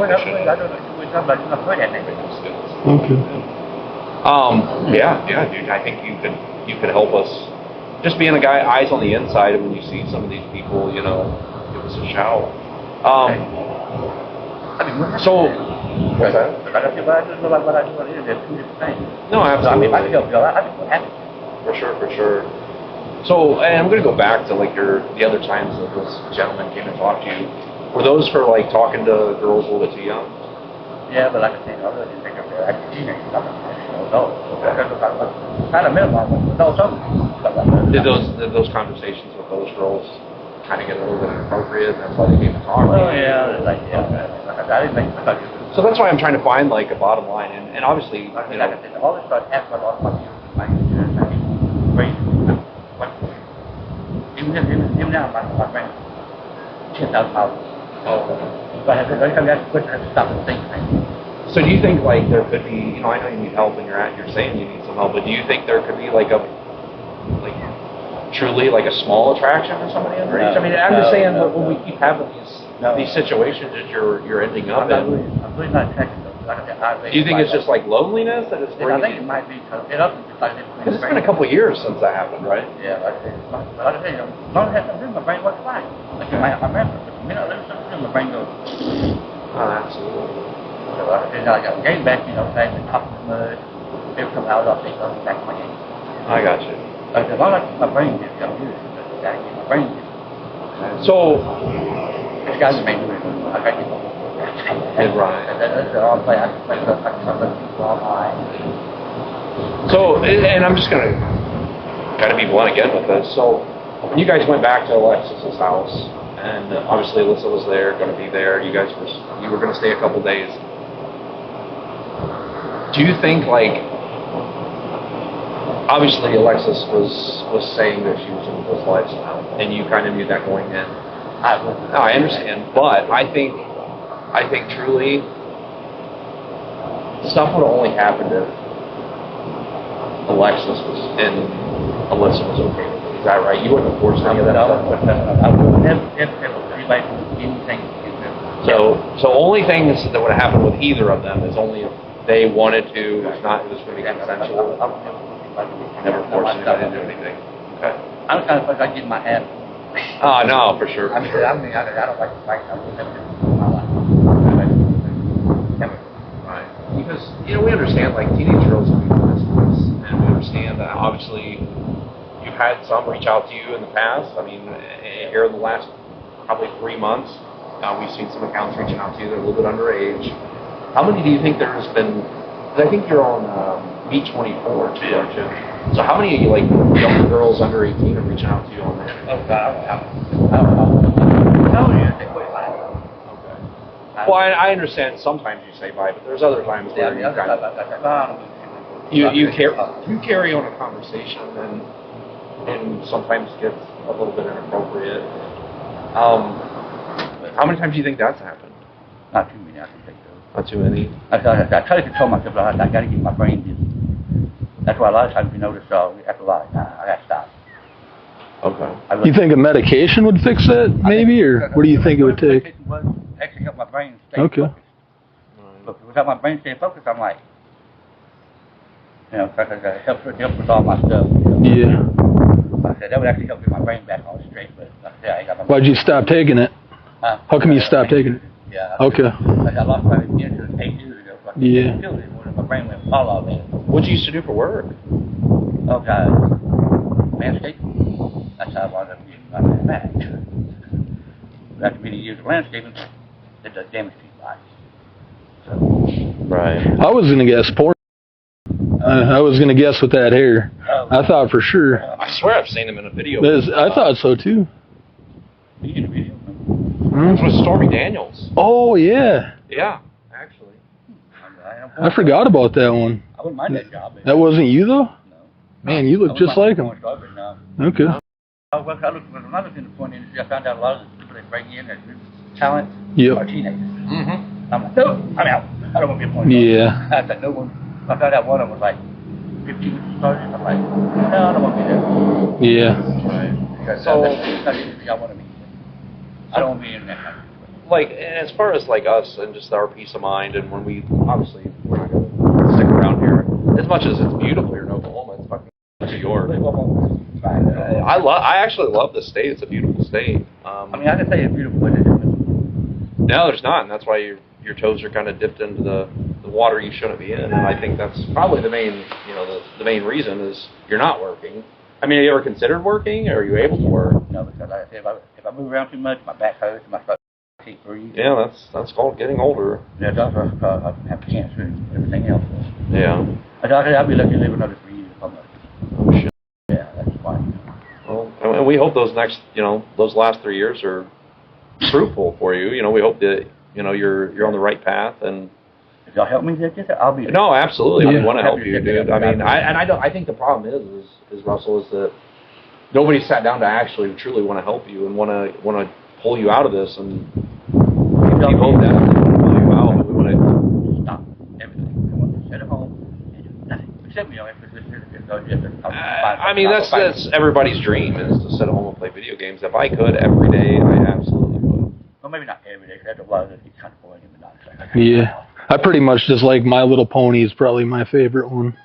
Yeah, dude. I think you could help us. Just being a guy, eyes on the inside, and when you see some of these people, give us a shout. So. What's that? No, absolutely. For sure. So, and I'm going to go back to the other times that this gentleman came and talked to you. Were those for talking to girls a little bit too young? Yeah, but like I said, I really didn't think of it. Actually, teenagers, I'm adults. Kind of minimum, adults only. Did those conversations with those girls kind of get a little bit inappropriate? And that's why they came to talk to you? Oh yeah, I didn't think about it. So that's why I'm trying to find a bottom line, and obviously, like I said, all this stuff happened a lot of my insurance. I mean, crazy. Even now, my friend, $10,000. But I have to stop and think. So do you think there could be, I know you need help and you're saying you need some help, but do you think there could be truly a small attraction for somebody underage? I mean, I'm just saying when we keep having these situations that you're ending up in. I'm really not attracted to them. Like I said, do you think it's just loneliness that it's bringing? I think it might be because it's been a couple of years since that happened, right? Yeah, like I said, as long as I have something, my brain works fine. Like I remember, but the minute I lose something, my brain goes. Oh, absolutely. So like I said, I got getting back, saying the top of the mud, every couple hours I'll take something back in my game. I got you. Like as long as my brain gets, I'm used to it. I get my brain gets. So. This guy's made me. I got to get my right. That's all play. I can play all my. So, and I'm just gonna be blunt again with this. So, when you guys went back to Alexis's house, and obviously Alyssa was there, going to be there. You were going to stay a couple days. Do you think obviously Alexis was saying that she was in this lifestyle, and you kind of knew that going in? I understand, but I think truly stuff would have only happened if Alexis was and Alyssa was okay with it. Is that right? You wouldn't have forced any of that stuff? I would never anybody do anything. So only things that would have happened with either of them is only if they wanted to. It was going to be consensual. Never forced anybody to do anything. Okay. I'm kind of like getting my ass. Oh, no, for sure. I don't like to fight. I would never do my life. Never. Right. Because, we understand, teenage girls can be promiscuous, and we understand that, obviously, you've had some reach out to you in the past. I mean, here in the last probably 3 months, we've seen some accounts reaching out to you that are a little bit underage. How many do you think there has been? Because I think you're on B.A.P too, aren't you? So how many young girls under 18 are reaching out to you on there? Oh God, I don't know. Well, I understand. Sometimes you say bye, but there's other times where you carry on a conversation and sometimes it gets a little bit inappropriate. How many times do you think that's happened? Not too many, I can think of. Not too many. I try to control myself. I got to keep my brain busy. That's why a lot of times you notice after a lot, I got to stop. Okay. You think a medication would fix that, maybe, or what do you think it would take? Medication would actually help my brain stay focused. But without my brain staying focused, I'm like, it helps with all my stuff. Yeah. Like I said, that would actually help get my brain back all straight. But like I said, I ain't got my. Why'd you stop taking it? How come you stopped taking it? Yeah. Okay. I lost my insurance 8 years ago. So I yeah. Killed it. My brain went all of it. What did you used to do for work? Oh God, landscaping. That's how I wound up getting my back. After many years of landscaping, it does damage to your body. So. Right. I was gonna guess porn. I was gonna guess with that hair. I thought for sure. I swear I've seen him in a video. I thought so too. You in a video? It was Stormy Daniels. Oh yeah. Yeah, actually. I forgot about that one. I wouldn't mind that job. That wasn't you though? Man, you look just like him. Okay. When I was in the porn industry, I found out a lot of the people they bring in as new talent Yep. are teenagers. Mm-hmm. I'm like, no, I'm out. I don't want to be a porn star. Yeah. I said, no one. I found out one of them was like 15 when she started. I'm like, no, I don't want to be there. Yeah. Right. Because that's not the industry I want to be in. I don't want to be in that kind of thing. Like, as far as like us and just our peace of mind, and when we obviously we're not going to stick around here. As much as it's beautiful here in Oklahoma, it's fucking New York. I actually love the state. It's a beautiful state. I mean, I can say it's beautiful, but it's no, there's not, and that's why your toes are kind of dipped into the water you shouldn't be in. And I think that's probably the main, the main reason is you're not working. I mean, have you ever considered working, or are you able to work? No, because like I said, if I move around too much, my back hurts, my foot can't breathe. Yeah, that's called getting older. Yeah, doctor, I have cancer and everything else. Yeah. I'll be lucky to live another 3 years. Oh shit. Yeah, that's fine. Well, and we hope those next, those last 3 years are fruitful for you. We hope that you're on the right path, and if y'all help me get there, I'll be there. No, absolutely. Yeah. We want to help you, dude. I mean, I think the problem is Russell, is that nobody sat down to actually truly want to help you and want to pull you out of this, and we hope that we pull you out, but we want to stop everything. I want to sit at home and do nothing. Except, I mean, that's everybody's dream, is to sit at home and play video games. If I could every day, I absolutely would. Well, maybe not every day, because that's a lot of it. It's kind of boring, but not. Yeah. I pretty much just like My Little Pony is probably my favorite one.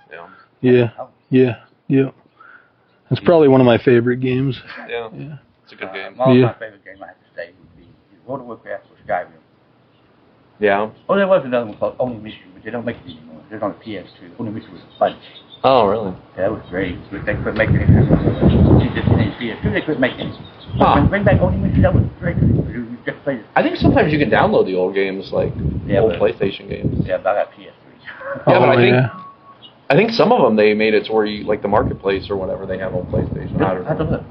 Yeah. Yeah. It's probably one of my favorite games. Yeah. It's a good game. My favorite game I have to say would be World of Warcraft or Skyrim. Yeah. Oh, there was another one called Only Mission, but they don't make it anymore. It's on the PS2. Only Mission was a bunch. Oh, really? Yeah, that was great. They quit making it. PS2, they quit making it. Huh. Bring back Only Mission, that was great. Just play it. I think sometimes you can download the old games, like old PlayStation games. Yeah, but I got PS3. Yeah, but I think some of them they made it to where you, like the marketplace or whatever, they have on PlayStation. I don't know. Have to look.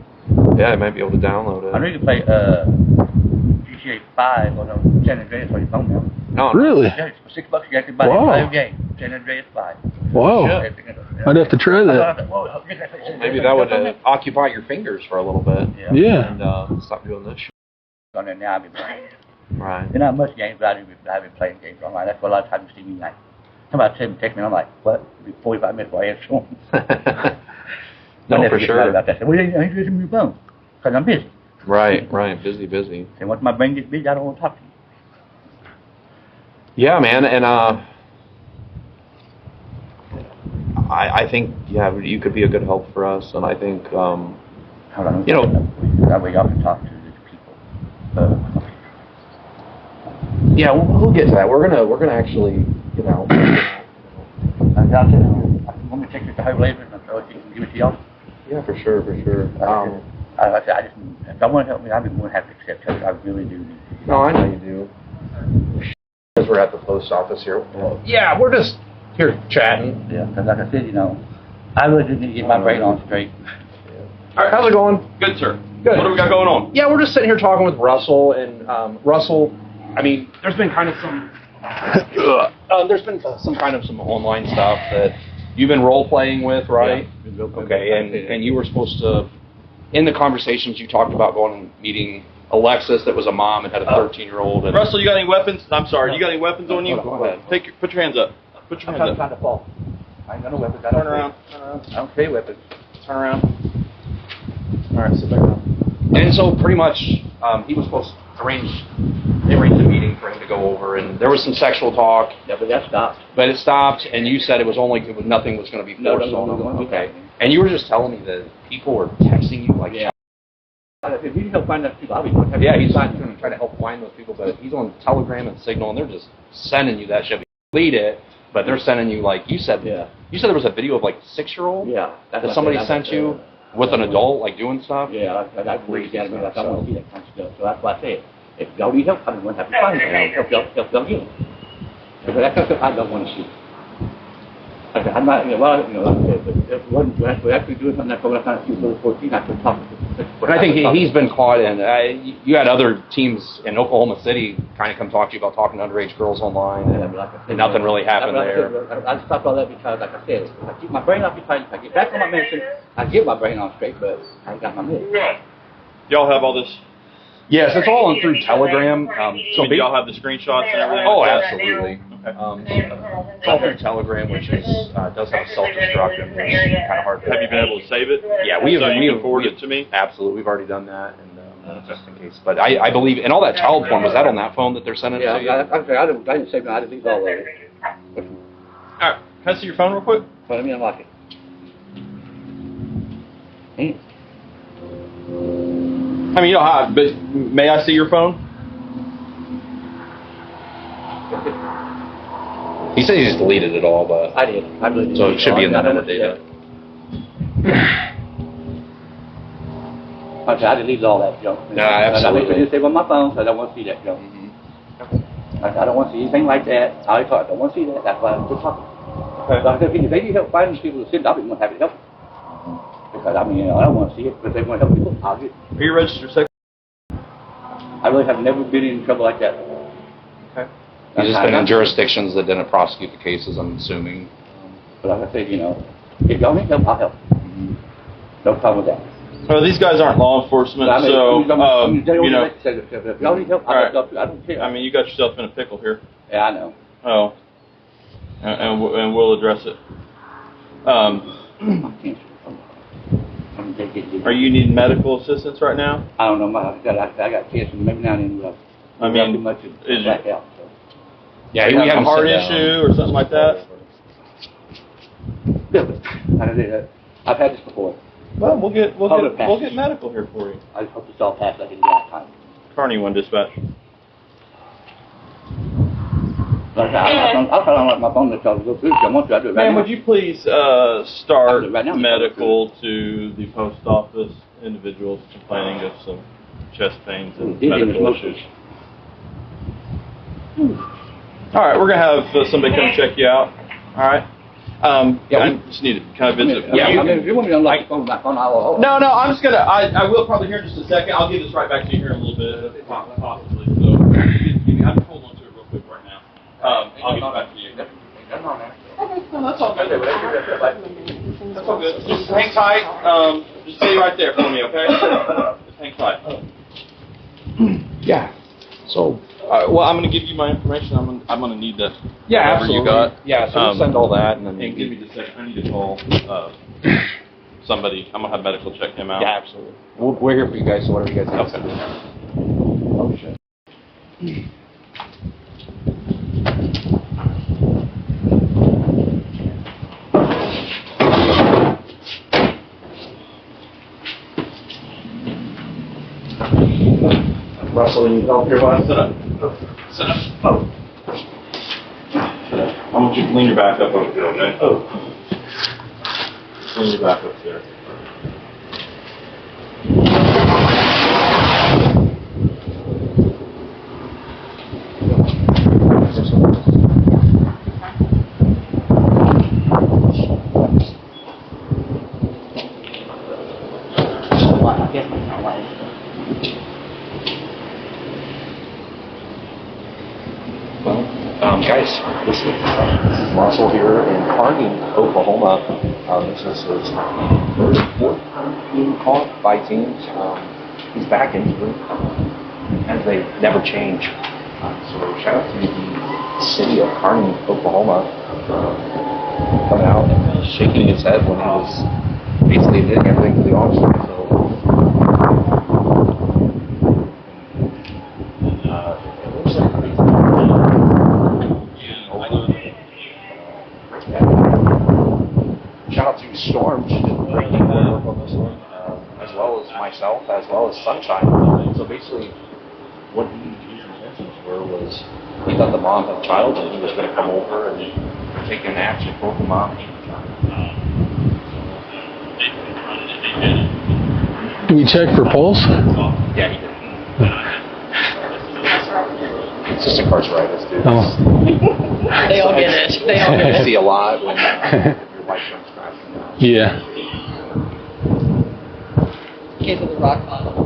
Yeah, I might be able to download it. I know you can play GTA 5 or no, San Andreas on your phone now. Oh, really? Yeah, for $6 you have to buy the entire game. San Andreas 5. Wow. I'd have to try that. Well, maybe that would occupy your fingers for a little bit. Yeah. And stop doing this shit. On there now, I've been playing. Right. There's not much games, but I've been playing games online. That's why a lot of times you see me like, somebody text me, and I'm like, what? It'll be 45 minutes before I answer them. No, for sure. About that. I said, well, you ain't using your phone, because I'm busy. Right. Busy. And once my brain gets busy, I don't want to talk to you. Yeah, man, and I think you could be a good help for us, and I think that way y'all can talk to the people. Yeah, we'll get to that. We're gonna actually get out. I'm going to take it to her later, and so she can give it to y'all. Yeah, for sure. If y'all want to help me, I'd be more than happy to accept help. I really do. No, I know you do. Because we're at the post office here. Yeah, we're just here chatting. Yeah, because like I said, I really do need to get my brain on straight. All right, how's it going? Good, sir. Good. What do we got going on? Yeah, we're just sitting here talking with Russell, and Russell, I mean, there's been kind of some some online stuff that you've been role playing with, right? Yeah. Okay, and you were supposed to, in the conversations you talked about going and meeting Alexis that was a mom and had a 13-year-old. And Russell, you got any weapons? I'm sorry, you got any weapons on you? Go ahead. Put your hands up. Put your hands I'm trying to fall. I ain't got no weapons. Turn around. I don't carry weapons. Turn around. All right, sit back down. And so pretty much he was supposed to arrange a meeting for him to go over, and there was some sexual talk. Yeah, but that stopped. But it stopped, and you said nothing was going to be forced on him. Okay. And you were just telling me that people were texting you like. Yeah. If you help find those people, I'll be more happy. Yeah, he's going to try to help find those people, but he's on Telegram and Signal, and they're just sending you that shit. Delete it, but they're sending you, like you said. Yeah. You said there was a video of like a 6-year-old. Yeah. That somebody sent you with an adult, like doing stuff. Yeah, that's crazy. I want to see that kind of stuff. So that's why I say, if y'all need help, I'm going to have to find it. I'll help y'all get it. But that's something I don't want to see. I'm not, like I said, but if we're actually doing something that's going to kind of see little 14, I could talk to them. And I think he's been caught in. You had other teams in Oklahoma City kind of come talk to you about talking to underage girls online, and nothing really happened there. I stopped all that because, like I said, I keep my brain off the time. I get back on my medicine. I get my brain on straight, but I ain't got my medicine. Y'all have all this? Yes, it's all on through Telegram. So do y'all have the screenshots and everything? Oh, absolutely. It's all through Telegram, which is does have a self-destruct, and it's kind of hard. Have you been able to save it? Yeah, we have forwarded it to me. Absolutely, we've already done that, and just in case. But I believe, and all that child porn, was that on that phone that they're sending to you? Yeah, I didn't save it. I deleted all of it. All right, can I see your phone real quick? Well, let me unlock it. I mean, you don't have, but may I see your phone? He said he just deleted it all, but I did. I deleted it. So it should be in the metadata. I deleted all that junk. No, absolutely. I didn't save on my phone, so I don't want to see that junk. I don't want to see anything like that. I don't want to see that. That's why I'm just talking. Okay. If they need help finding people to send, I'll be more happy to help them. Because, I mean, I don't want to see it, but if they want to help people, I'll get it. Are you registered sex? I really have never been in trouble like that. Okay. He's just been in jurisdictions that didn't prosecute the cases, I'm assuming. But like I said, if y'all need help, I'll help. No problem with that. Well, these guys aren't law enforcement, so, if y'all need help, I'll help too. I don't care. I mean, you got yourself in a pickle here. Yeah, I know. Oh. And we'll address it. Are you needing medical assistance right now? I don't know. I got cancer. Maybe not in. I mean, too much is black out. So. Yeah, we have a heart issue or something like that. Yeah, I've had this before. Well, we'll get medical here for you. I hope this all passes like it did last time. Carney 1 dispatch. I'll try to unlock my phone to go through. I want to. I do it right now. Ma'am, would you please start right now. medical to the post office individuals complaining of some chest pains and medical issues? All right, we're going to have somebody come check you out. All right. I just need to kind of visit. If you want me to unlock the phone, I'll. No, I'm just going to, I will probably here in just a second. I'll give this right back to you here in a little bit, possibly. So, I'm hold on to it real quick right now. I'll give it back to you. Okay, no, that's all good. That's all good. Just hang tight. Just stay right there for me, okay? Just hang tight. Yeah. So. Well, I'm going to give you my information. I'm going to need that. Yeah, absolutely. You got. Yeah, so we'll send all that, and then give me just a second. I need to call somebody. I'm going to have medical check him out. Yeah, absolutely. We're here for you guys, so whatever you guys have to do. Oh shit. Russell, you help here while I sit up. Sit up. Oh. I want you to lean your back up over there, okay? Oh. Lean your back up there. Guys, this is Russell here in Carney, Oklahoma. This is his fourth time being caught by teens. He's back into it, and they never change. So shout out to the city of Carney, Oklahoma, coming out and shaking his head when he was basically admitting everything to the officer. So. Shout out to Storm, she did great work on this one, as well as myself, as well as Sunshine. So basically, what his intentions was, he thought the mom had a child and he was going to come over and take an action for the mom. Do we check for pulse? Yeah, he did. It's just incarceritis, dude. Oh. They all get it. They all get it. I see a lot when your wife comes crashing down. Yeah. Case of the rock bottom.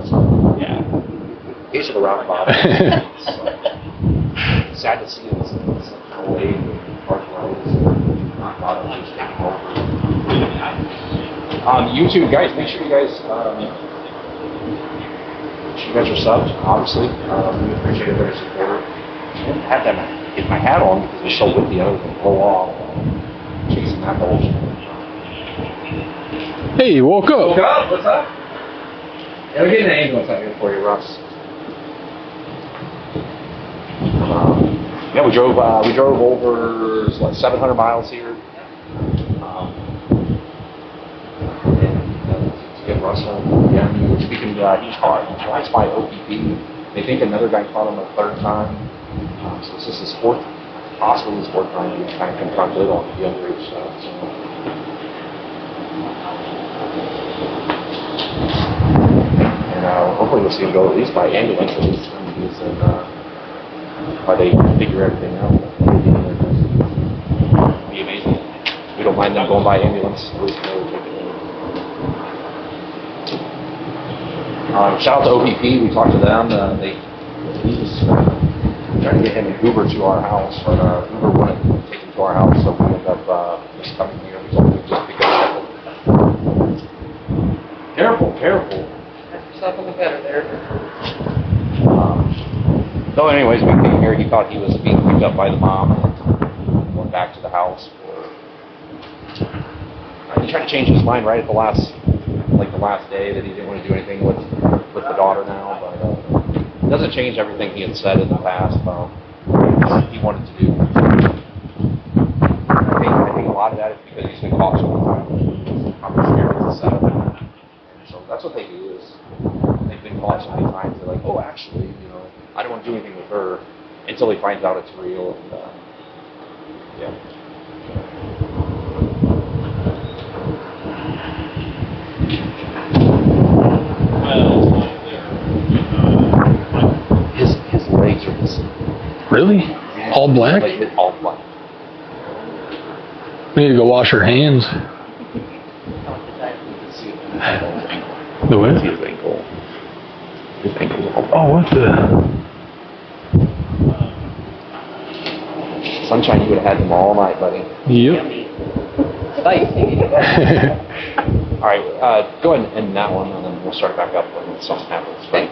Yeah. Case of the rock bottom. Sad to see this kind of way park roads, rock bottom is taking over. YouTube guys, make sure you guys are subbed, obviously. We appreciate everybody's support. I didn't have to get my hat on because it was so windy, I was going to blow off chasing that whole Hey, woke up. Woke up? What's up? Yeah, we're getting an ambulance out here for you, Russ. Yeah, we drove over, what, 700 miles here. To get Russ home. Yeah, we were speaking, he's caught twice by OPP. They think another guy caught him a third time. So this is his fourth, possibly his fourth time being kind of confronted on the underage stuff. So. And hopefully we'll see him go at least by ambulance, at least when he's in, while they figure everything out. It'd be amazing. We don't mind them going by ambulance, at least we know we're taking it. Shout out to OPP, we talked to them. He was trying to get him an Uber to our house, but Uber wouldn't take him to our house, so we ended up just coming here. We told him to just pick up. Careful. Yourself on the better there. So anyways, we came here, he thought he was being picked up by the mom and went back to the house. He tried to change his mind right at the last day that he didn't want to do anything with the daughter now, but it doesn't change everything he had said in the past about what he wanted to do. I think a lot of that is because he's been caught so many times. Probably scared of the setup. And so that's what they do is they've been caught so many times. They're like, oh, actually, I don't want to do anything with her until he finds out it's real. And yeah. His legs are missing. Really? All black? Like, all black. We need to go wash our hands. The what? See his ankle. His ankle's all black. Oh, what the? Sunshine, you would have had them all night, buddy. Yep. All right, go ahead and end that one, and then we'll start back up when something happens. Right?